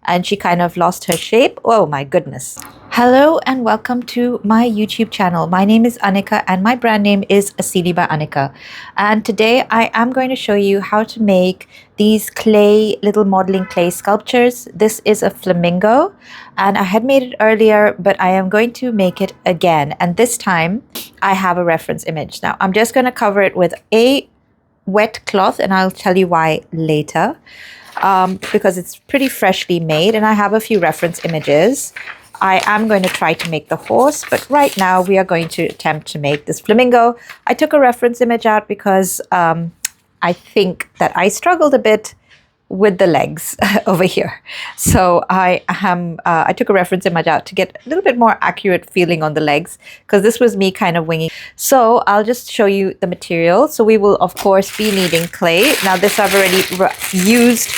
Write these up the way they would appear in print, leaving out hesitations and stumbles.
and she kind of lost her shape. Oh my goodness. Hello and welcome to my YouTube channel. My name is Anika and my brand name is Asili by Anika. And today I am going to show you how to make these little modeling clay sculptures. This is a flamingo and I had made it earlier, but I am going to make it again. And this time I have a reference image. Now I'm just going to cover it with a wet cloth and I'll tell you why later. Because it's pretty freshly made and I have a few reference images. I am going to try to make the horse, but right now we are going to attempt to make this flamingo. I took a reference image out because I think that I struggled a bit with the legs over here. So I took a reference image out to get a little bit more accurate feeling on the legs because this was me kind of winging. So I'll just show you the material. So we will of course be needing clay. Now this I've already used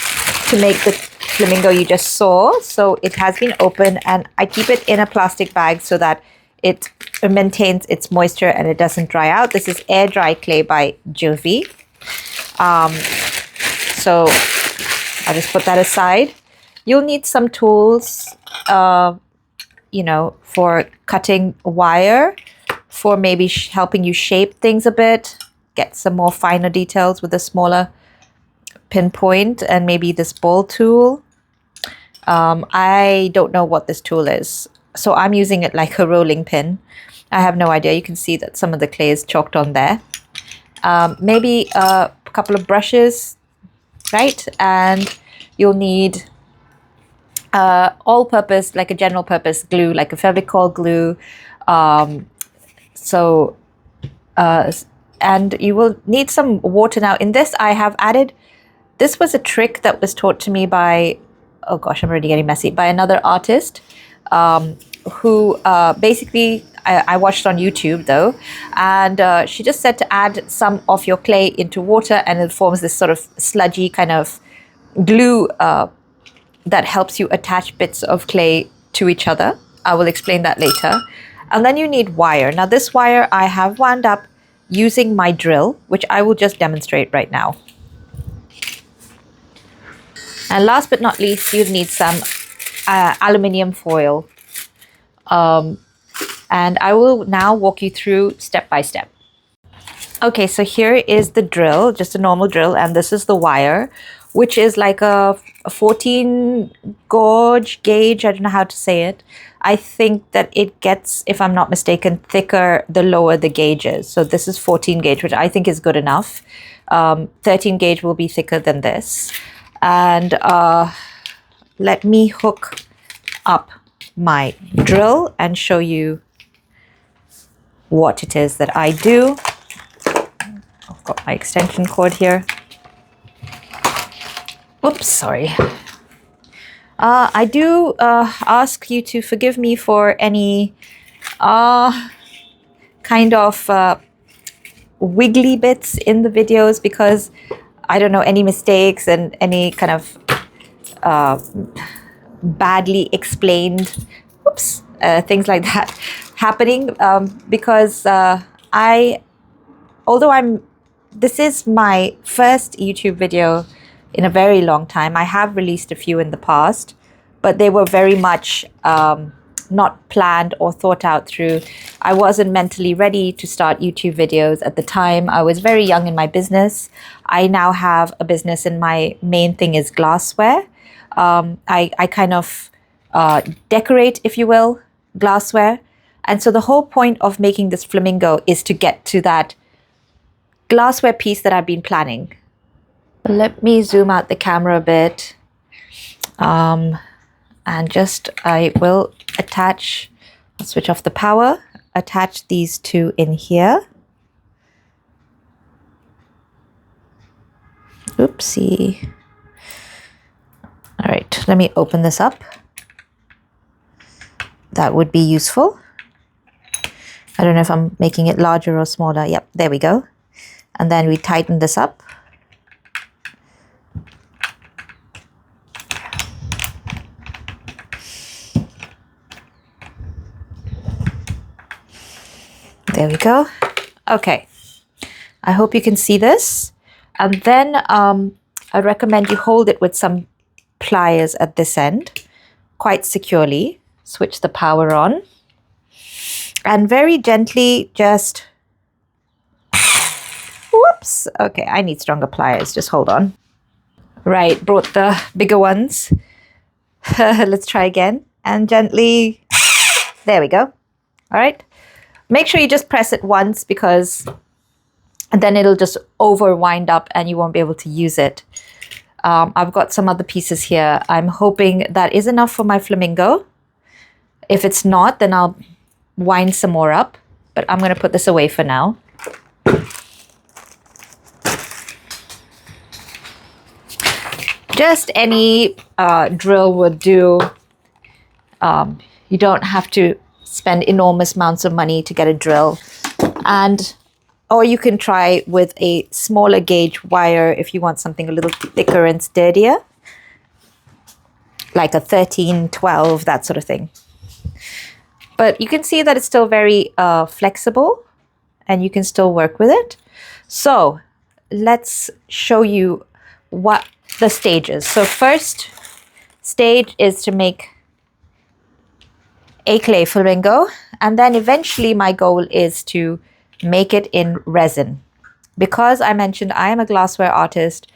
to make the flamingo you just saw. So it has been opened and I keep it in a plastic bag so that it maintains its moisture and it doesn't dry out. This is air dry clay by Jovi. So I'll just put that aside. You'll need some tools, you know, for cutting wire, for maybe helping you shape things a bit, get some more finer details with a smaller pinpoint, and maybe this ball tool. I don't know what this tool is, so I'm using it like a rolling pin. I have no idea. You can see that some of the clay is chalked on there. Maybe a couple of brushes, right? And you'll need all-purpose, like a general purpose glue, like a Fevicol glue. And you will need some water. Now in this I have added, this was a trick that was taught to me by, oh gosh, I'm already getting messy, by another artist who basically, I watched on YouTube though, and she just said to add some of your clay into water and it forms this sort of sludgy kind of glue that helps you attach bits of clay to each other. I will explain that later. And then you need wire. Now this wire I have wound up using my drill, which I will just demonstrate right now. And last but not least, you need some aluminium foil. And I will now walk you through step by step. Okay, so here is the drill, just a normal drill, and this is the wire, which is like a 14 gauge, I don't know how to say it. I think that it gets, if I'm not mistaken, thicker the lower the gauge is. So this is 14 gauge, which I think is good enough. 13 gauge will be thicker than this. And let me hook up my drill and show you what it is that I do. I've got my extension cord here. Oops, sorry. I do ask you to forgive me for any kind of wiggly bits in the videos, because I don't know, any mistakes and any kind of badly explained things like that happening, because this is my first YouTube video in a very long time. I have released a few in the past, but they were very much not planned or thought out through. I wasn't mentally ready to start YouTube videos at the time. I was very young in my business. I now have a business and my main thing is glassware. I kind of decorate, if you will, glassware. And so the whole point of making this flamingo is to get to that glassware piece that I've been planning. Let me zoom out the camera a bit. And just, I will attach, I'll switch off the power, attach these two in here. Oopsie. All right, let me open this up. That would be useful. I don't know if I'm making it larger or smaller. Yep, there we go. And then we tighten this up. There we go. Okay, I hope you can see this. And then I recommend you hold it with some pliers at this end quite securely. Switch the power on. And very gently just... Whoops! Okay, I need stronger pliers. Just hold on. Right, brought the bigger ones. Let's try again. And gently... There we go. All right. Make sure you just press it once, because then it'll just over wind up and you won't be able to use it. I've got some other pieces here. I'm hoping that is enough for my flamingo. If it's not, then I'll wind some more up. But I'm going to put this away for now. Just any drill would do. You don't have to spend enormous amounts of money to get a drill. Or you can try with a smaller gauge wire if you want something a little thicker and sturdier. Like a 13, 12, that sort of thing. But you can see that it's still very flexible and you can still work with it. So let's show you what the stages. So first stage is to make a clay flamingo, and then eventually my goal is to make it in resin. Because I mentioned I am a glassware artist,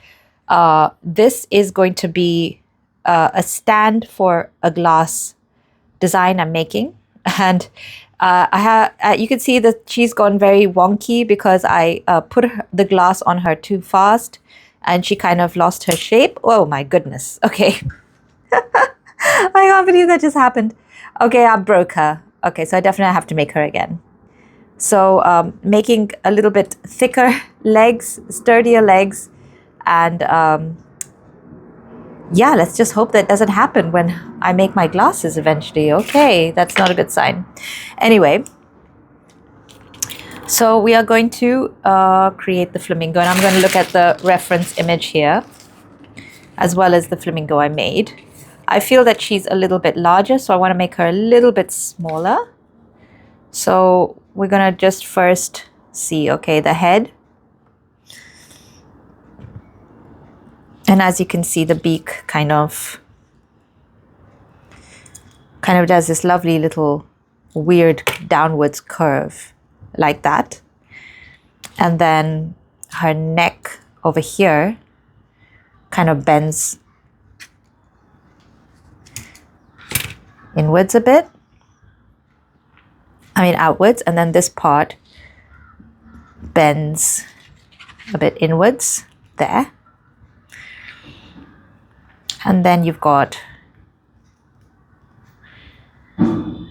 this is going to be a stand for a glass design I'm making. And you can see that she's gone very wonky because I put the glass on her too fast and she kind of lost her shape. Oh my goodness. Okay. I can't believe that just happened. Okay, I broke her. Okay, so I definitely have to make her again. So making a little bit thicker legs, sturdier legs. And yeah, let's just hope that doesn't happen when I make my glasses eventually. Okay, that's not a good sign. Anyway, so we are going to create the flamingo, and I'm going to look at the reference image here, as well as the flamingo I made. I feel that she's a little bit larger, so I want to make her a little bit smaller. So we're going to just first see, okay, the head. And as you can see, the beak kind of does this lovely little weird downwards curve like that. And then her neck over here kind of bends inwards a bit. I mean outwards, and then this part bends a bit inwards there. And then you've got I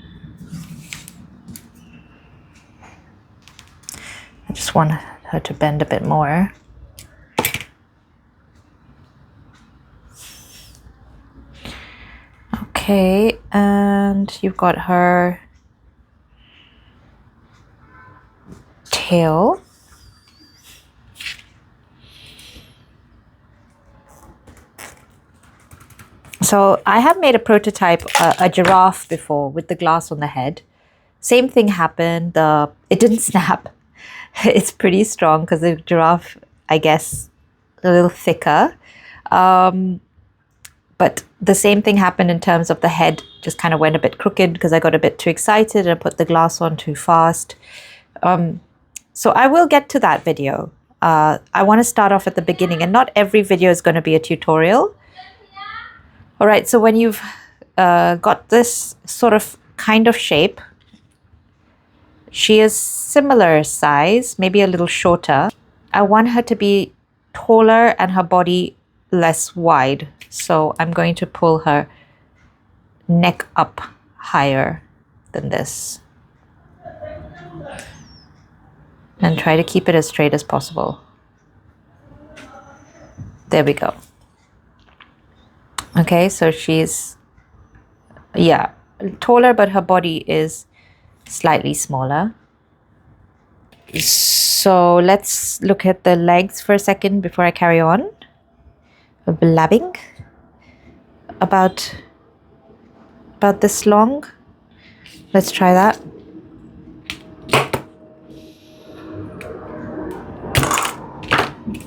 just want her to bend a bit more. Okay, and you've got her tail. So I have made a prototype, a giraffe before with the glass on the head. Same thing happened. It didn't snap. It's pretty strong because the giraffe, I guess, a little thicker. But the same thing happened in terms of the head just kind of went a bit crooked because I got a bit too excited and I put the glass on too fast. So I will get to that video. I want to start off at the beginning, and not every video is going to be a tutorial. All right, so when you've got this sort of kind of shape, she is similar size, maybe a little shorter. I want her to be taller and her body less wide. So I'm going to pull her neck up higher than this. And try to keep it as straight as possible. There we go. Okay, so she's, yeah, taller, but her body is slightly smaller. So let's look at the legs for a second before I carry on. Blabbing. About this long. Let's try that.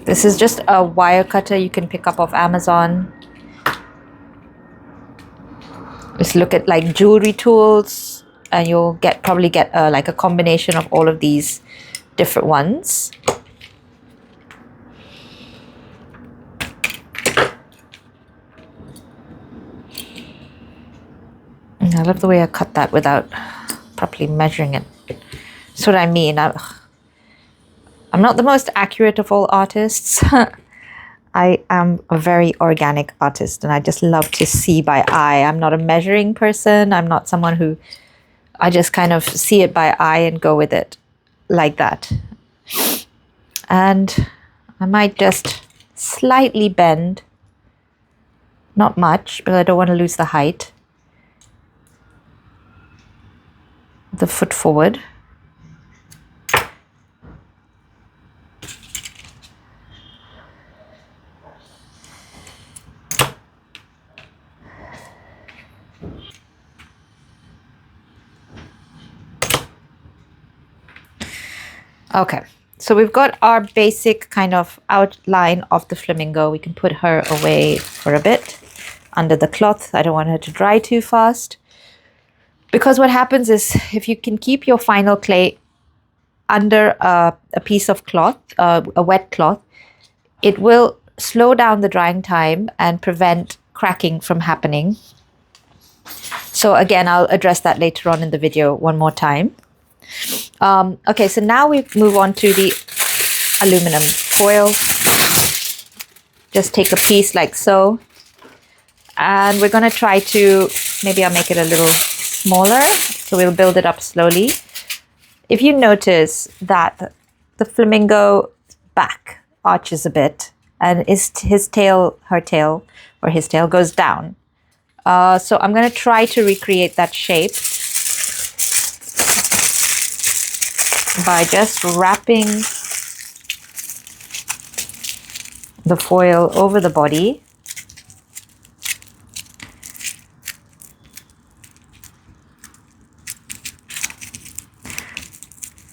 This is just a wire cutter you can pick up off Amazon. Just look at like jewelry tools, and you'll probably get like a combination of all of these different ones. I love the way I cut that without properly measuring it. That's what I mean. I'm not the most accurate of all artists. I am a very organic artist, and I just love to see by eye. I'm not a measuring person. I'm not someone who, I just kind of see it by eye and go with it like that. And I might just slightly bend, not much, but I don't want to lose the height. The foot forward. Okay, so we've got our basic kind of outline of the flamingo. We can put her away for a bit under the cloth. I don't want her to dry too fast. Because what happens is, if you can keep your final clay under a piece of cloth, a wet cloth, it will slow down the drying time and prevent cracking from happening. So again, I'll address that later on in the video one more time. Okay, so now we move on to the aluminum foil. Just take a piece like so. And we're going to try to, maybe I'll make it a little smaller, so we'll build it up slowly. If you notice that the flamingo back arches a bit, and his tail goes down. So I'm going to try to recreate that shape by just wrapping the foil over the body.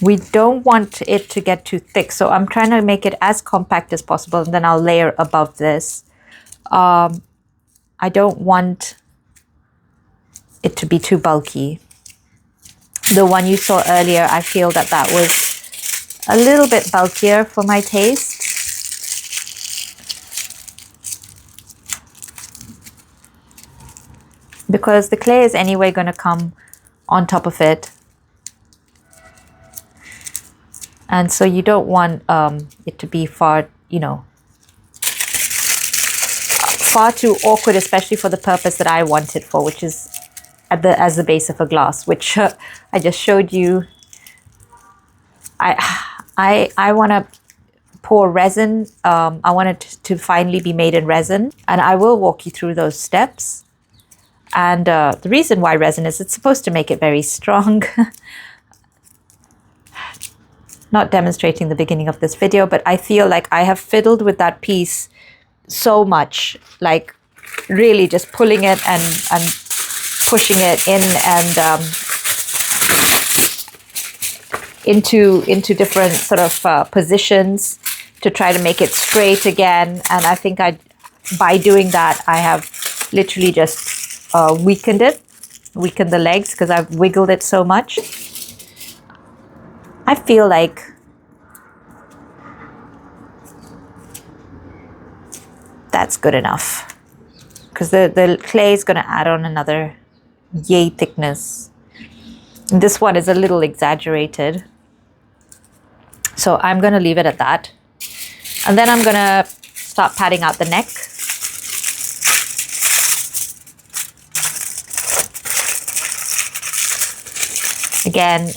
We don't want it to get too thick, so I'm trying to make it as compact as possible, and then I'll layer above this. I don't want it to be too bulky. The one you saw earlier, I feel that was a little bit bulkier for my taste. Because the clay is anyway going to come on top of it. And so you don't want it to be far too awkward, especially for the purpose that I want it for, which is as the base of a glass, which I just showed you. I want to pour resin. I want it to finally be made in resin, and I will walk you through those steps. And the reason why resin is, it's supposed to make it very strong. Not demonstrating the beginning of this video, but I feel like I have fiddled with that piece so much, like really just pulling it and pushing it in and into different sort of positions to try to make it straight again. And I think by doing that, I have literally just weakened the legs, because I've wiggled it so much. I feel like that's good enough, because the clay is going to add on another yay thickness. And this one is a little exaggerated, so I'm going to leave it at that. And then I'm going to start padding out the neck. Again,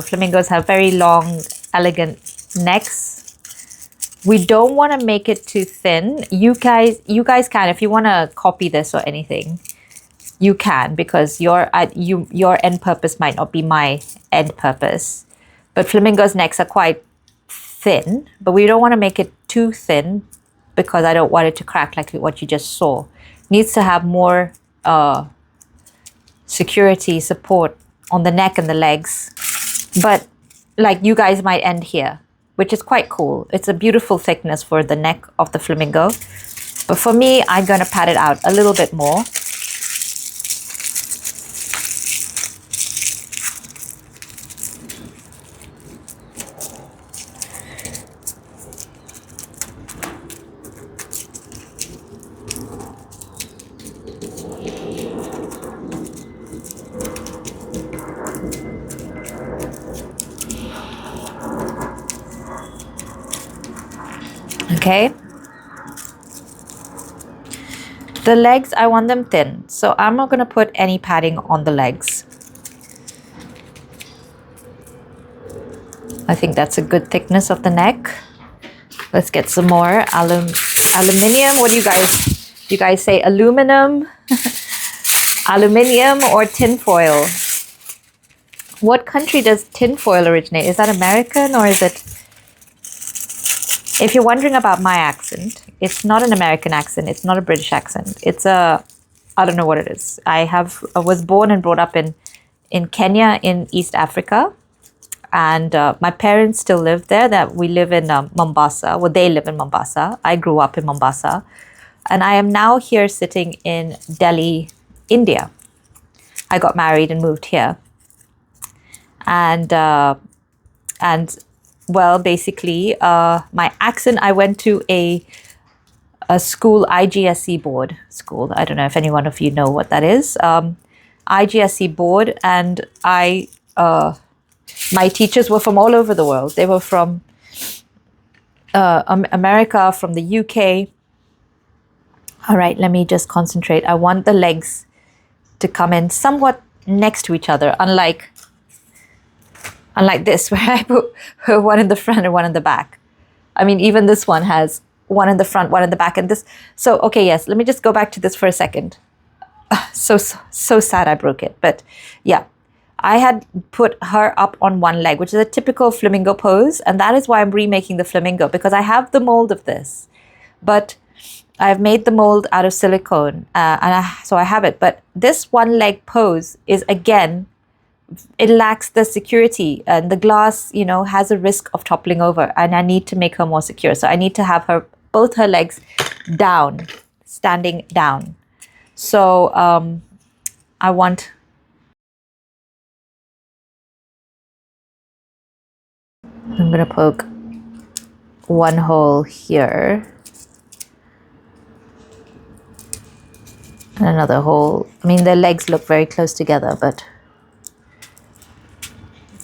flamingos have very long, elegant necks. We don't want to make it too thin. You guys can, if you want to copy this or anything, you can, because your end purpose might not be my end purpose. But flamingos' necks are quite thin, but we don't want to make it too thin, because I don't want it to crack like what you just saw. It needs to have more security, support on the neck and the legs. But like you guys might end here, which is quite cool. It's a beautiful thickness for the neck of the flamingo. But for me, I'm going to pat it out a little bit more. Okay. The legs, I want them thin, so I'm not going to put any padding on the legs. I think that's a good thickness of the neck. Let's get some more aluminium. What do you guys say? Aluminum, aluminium, or tinfoil? What country does tinfoil originate? Is that American, or is it? If you're wondering about my accent, it's not an American accent. It's not a British accent. It's a, I don't know what it is. I was born and brought up in Kenya in East Africa. And my parents still live there. That we live in Mombasa. Well, they live in Mombasa. I grew up in Mombasa. And I am now here sitting in Delhi, India. I got married and moved here. And well, basically, my accent, I went to a school, IGSE board school. I don't know if any one of you know what that is. IGSE board, and my teachers were from all over the world. They were from America, from the UK. All right, let me just concentrate. I want the legs to come in somewhat next to each other, unlike this, where I put one in the front and one in the back. I mean, even this one has one in the front, one in the back, and this. So, okay, yes, let me just go back to this for a second. So sad I broke it. But yeah, I had put her up on one leg, which is a typical flamingo pose. And that is why I'm remaking the flamingo, because I have the mold of this. But I've made the mold out of silicone, so I have it. But this one leg pose is, again, it lacks the security, and the glass, you know, has a risk of toppling over, and I need to make her more secure. So I need to have both her legs down, standing down. So I'm gonna poke one hole here and another hole. I mean, their legs look very close together, but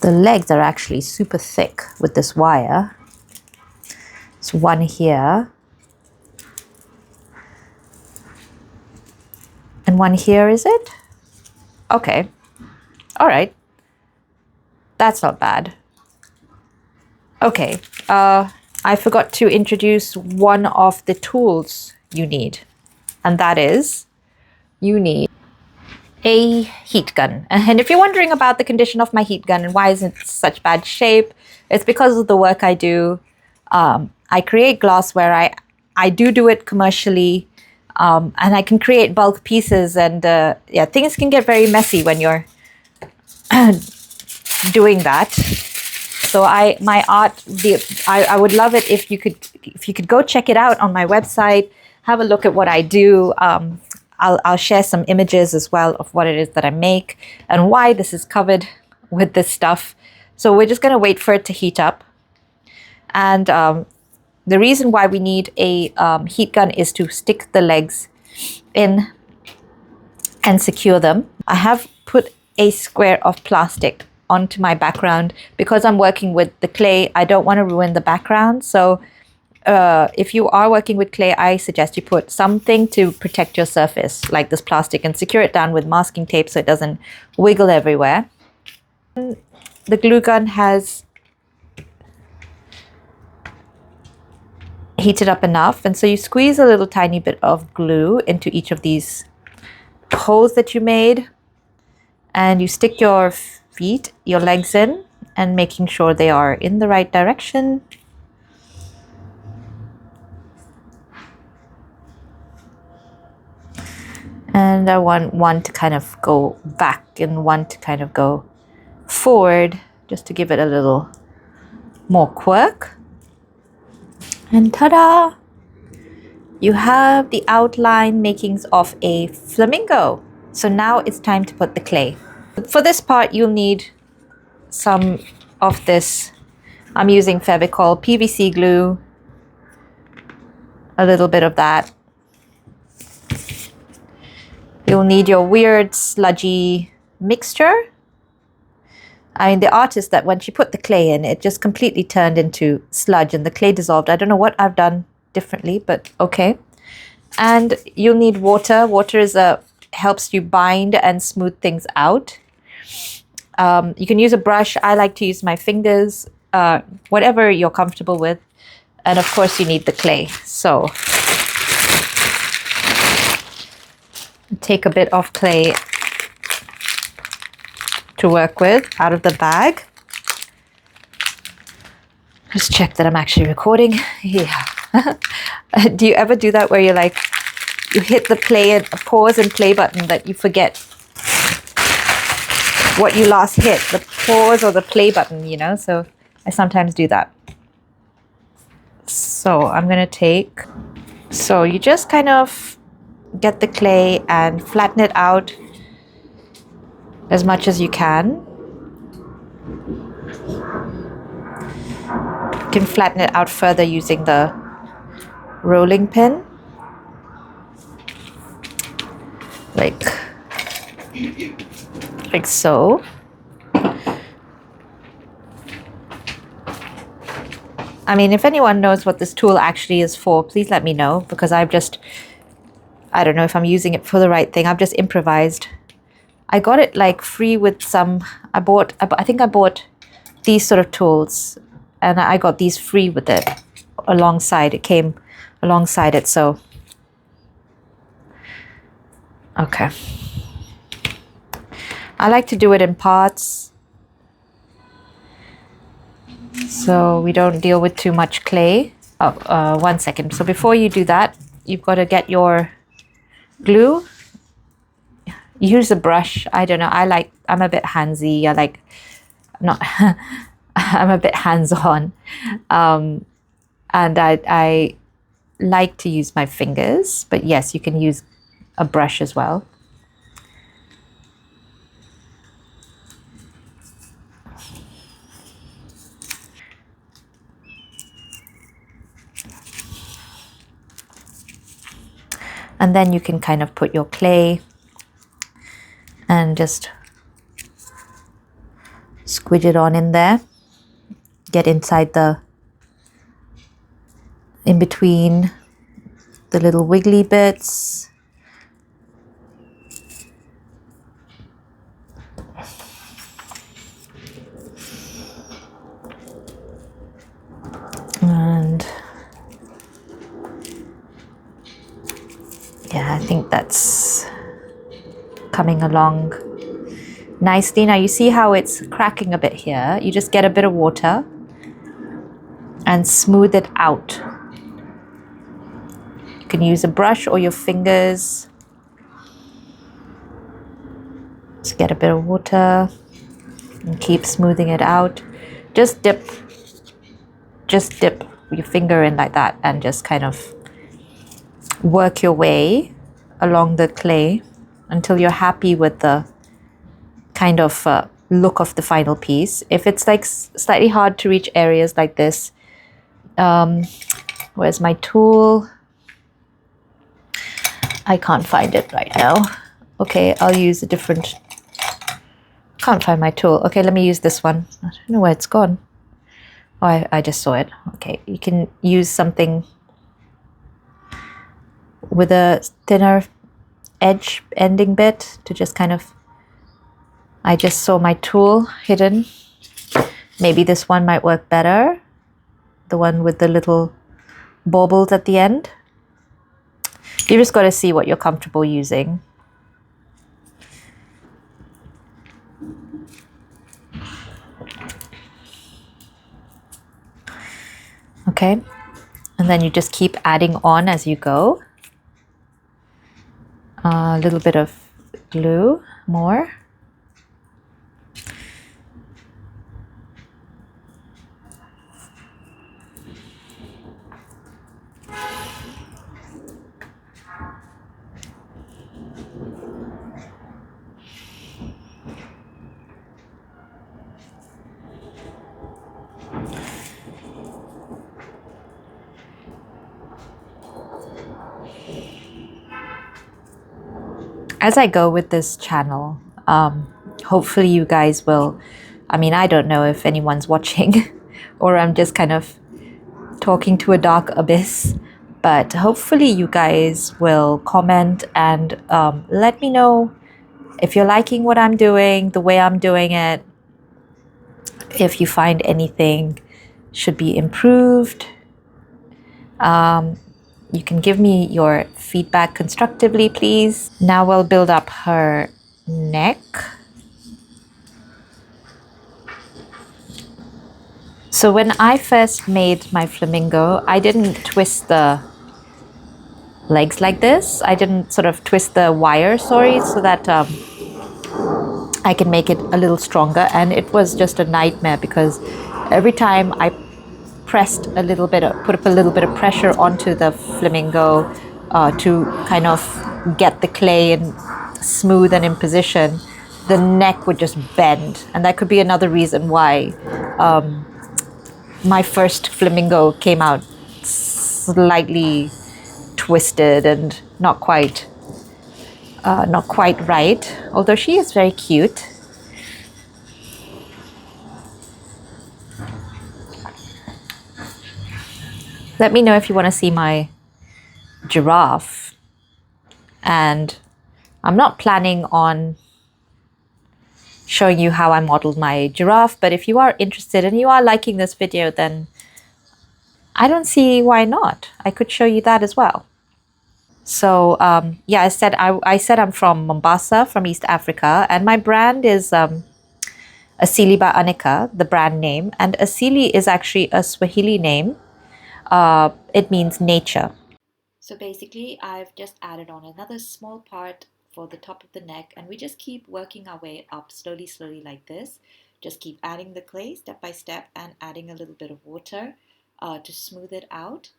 the legs are actually super thick with this wire. It's one here. And one here, is it? Okay. All right. That's not bad. Okay. I forgot to introduce one of the tools you need. And that is, you need a heat gun. And if you're wondering about the condition of my heat gun and why is it such bad shape, it's because of the work I do. I create glassware. I do it commercially, and I can create bulk pieces, and yeah, things can get very messy when you're doing that. So my art, I would love it if you could go check it out on my website, have a look at what I do. I'll share some images as well of what it is that I make and why this is covered with this stuff. So we're just going to wait for it to heat up. And the reason why we need a heat gun is to stick the legs in and secure them. I have put a square of plastic onto my background because I'm working with the clay. I don't want to ruin the background. So if you are working with clay, I suggest you put something to protect your surface, like this plastic, and secure it down with masking tape so it doesn't wiggle everywhere. The glue gun has heated up enough, and so you squeeze a little tiny bit of glue into each of these holes that you made, and you stick your legs in, and making sure they are in the right direction. And I want one to kind of go back and one to kind of go forward, just to give it a little more quirk. And ta-da! You have the outline makings of a flamingo. So now it's time to put the clay. For this part, you'll need some of this. I'm using Fevicol PVC glue, a little bit of that. You'll need your weird sludgy mixture. I mean, the artist, that when she put the clay in, it just completely turned into sludge and the clay dissolved. I don't know what I've done differently, but okay. And you'll need water. Water helps you bind and smooth things out. You can use a brush. I like to use my fingers, whatever you're comfortable with. And of course you need the clay. So take a bit of clay to work with out of the bag. Just check that I'm actually recording. Yeah. Do you ever do that where you're like, you hit the pause and play button that you forget what you last hit, the pause or the play button, you know? So I sometimes do that. So I'm going to so you just kind of get the clay and flatten it out as much as you can. You can flatten it out further using the rolling pin. Like so. I mean, if anyone knows what this tool actually is for, please let me know, because I don't know if I'm using it for the right thing. I've just improvised. I got it like free with some, I think I bought these sort of tools, and I got these free with it alongside. It came alongside it, so. Okay. I like to do it in parts, so we don't deal with too much clay. Oh, 1 second. So before you do that, you've got to get your glue. Use a brush. I don't know. I'm a bit handsy. I'm a bit hands-on. And I like to use my fingers, but yes, you can use a brush as well. And then you can kind of put your clay and just squidge it on in there. Get inside in between the little wiggly bits. And yeah, I think that's coming along nicely. Now you see how it's cracking a bit here. You just get a bit of water and smooth it out. You can use a brush or your fingers. Just get a bit of water and keep smoothing it out. Just dip your finger in like that and just kind of work your way along the clay until you're happy with the kind of look of the final piece. If it's like slightly hard to reach areas like this, where's my tool? I can't find it right now. Okay, I'll use a different, can't find my tool. Okay, let me use this one. I don't know where it's gone. Oh, I just saw it. Okay, you can use something with a thinner edge ending bit to just kind of, I just saw my tool hidden. Maybe this one might work better. The one with the little baubles at the end. You just got to see what you're comfortable using. Okay, and then you just keep adding on as you go. A little bit of glue, more. As I go with this channel, hopefully you guys will, I mean, I don't know if anyone's watching or I'm just kind of talking to a dark abyss, But hopefully you guys will comment and let me know if you're liking what I'm doing, the way I'm doing it, if you find anything should be improved. You can give me your feedback constructively, please. Now we'll build up her neck. So when I first made my flamingo, I didn't twist the legs like this. I didn't sort of twist the wire, sorry, so that I can make it a little stronger. And it was just a nightmare because every time I pressed a little bit, put up a little bit of pressure onto the flamingo to kind of get the clay in smooth and in position, the neck would just bend. And that could be another reason why my first flamingo came out slightly twisted and not quite right, although she is very cute. Let me know if you want to see my giraffe. And I'm not planning on showing you how I modeled my giraffe, but if you are interested and you are liking this video, then I don't see why not. I could show you that as well. So yeah, I said I'm from Mombasa, from East Africa, and my brand is Asili by Anika, the brand name. And Asili is actually a Swahili name. It means nature. So basically, I've just added on another small part for the top of the neck, and we just keep working our way up slowly, slowly like this. Just keep adding the clay step by step and adding a little bit of water to smooth it out.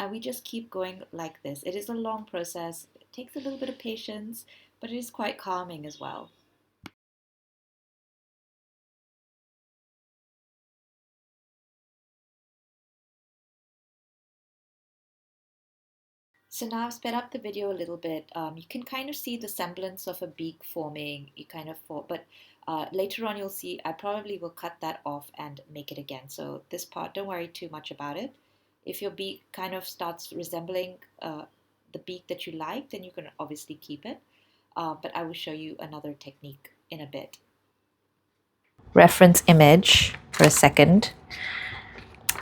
And we just keep going like this. It is a long process. It takes a little bit of patience, but it is quite calming as well. So now I've sped up the video a little bit. You can kind of see the semblance of a beak forming. But later on you'll see I probably will cut that off and make it again. So this part, don't worry too much about it. If your beak kind of starts resembling the beak that you like, then you can obviously keep it. But I will show you another technique in a bit. Reference image for a second.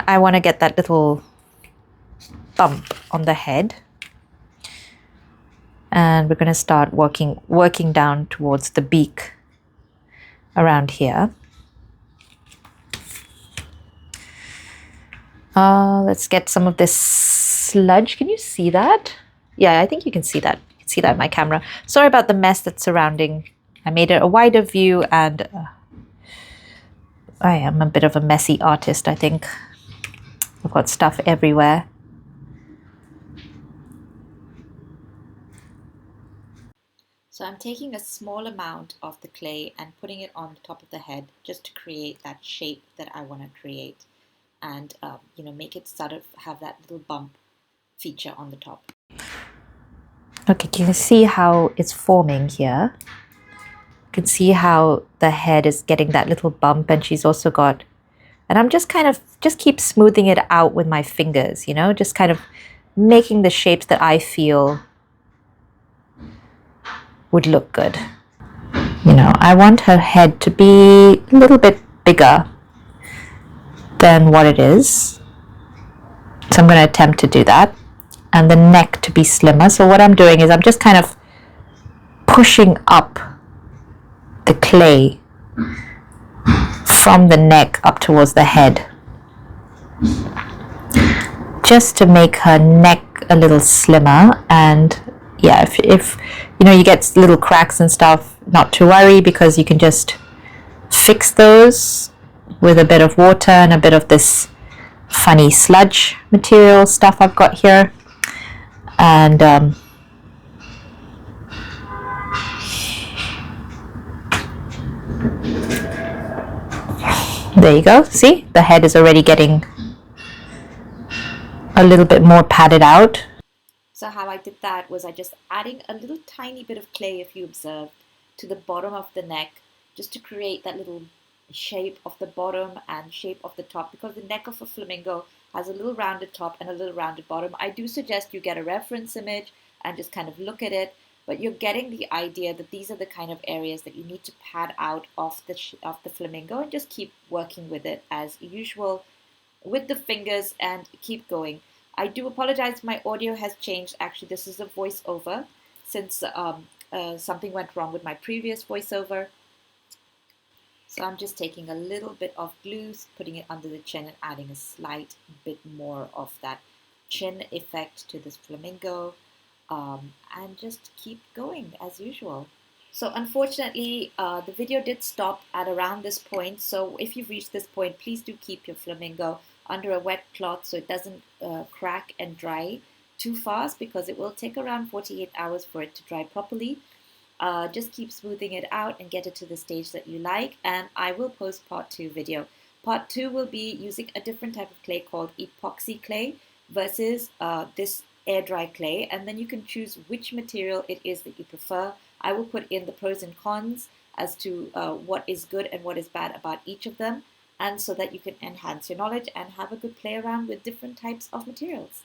I want to get that little bump on the head. And we're going to start working down towards the beak around here. Let's get some of this sludge. Can you see that? Yeah, I think you can see that. You can see that in my camera. Sorry about the mess that's surrounding. I made it a wider view, and I am a bit of a messy artist, I think. I've got stuff everywhere. So I'm taking a small amount of the clay and putting it on the top of the head just to create that shape that I want to create, and make it sort of have that little bump feature on the top. Okay, you can see how it's forming here. You can see how the head is getting that little bump, and she's also got, and I'm just keep smoothing it out with my fingers, just kind of making the shapes that I feel would look good. I want her head to be a little bit bigger than what it is. So I'm going to attempt to do that. And the neck to be slimmer. So what I'm doing is I'm just kind of pushing up the clay from the neck up towards the head, just to make her neck a little slimmer. And yeah, if you get little cracks and stuff, not to worry, because you can just fix those with a bit of water and a bit of this funny sludge material stuff I've got here. And there you go. See, the head is already getting a little bit more padded out. So how I did that was I just adding a little tiny bit of clay, if you observe, to the bottom of the neck, just to create that little shape of the bottom and shape of the top, because the neck of a flamingo has a little rounded top and a little rounded bottom. I do suggest you get a reference image and just kind of look at it, but you're getting the idea that these are the kind of areas that you need to pad out of the flamingo, and just keep working with it as usual with the fingers and keep going. I do apologize, my audio has changed. Actually, this is a voiceover since something went wrong with my previous voiceover. So I'm just taking a little bit of glue, putting it under the chin and adding a slight bit more of that chin effect to this flamingo, and just keep going as usual. So unfortunately, the video did stop at around this point. So if you've reached this point, please do keep your flamingo under a wet cloth so it doesn't crack and dry too fast, because it will take around 48 hours for it to dry properly. Just keep smoothing it out and get it to the stage that you like, and I will post part 2 video. Part 2 will be using a different type of clay called epoxy clay versus this air dry clay, and then you can choose which material it is that you prefer. I will put in the pros and cons as to what is good and what is bad about each of them, and so that you can enhance your knowledge and have a good play around with different types of materials.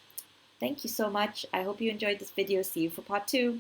Thank you so much. I hope you enjoyed this video. See you for part 2.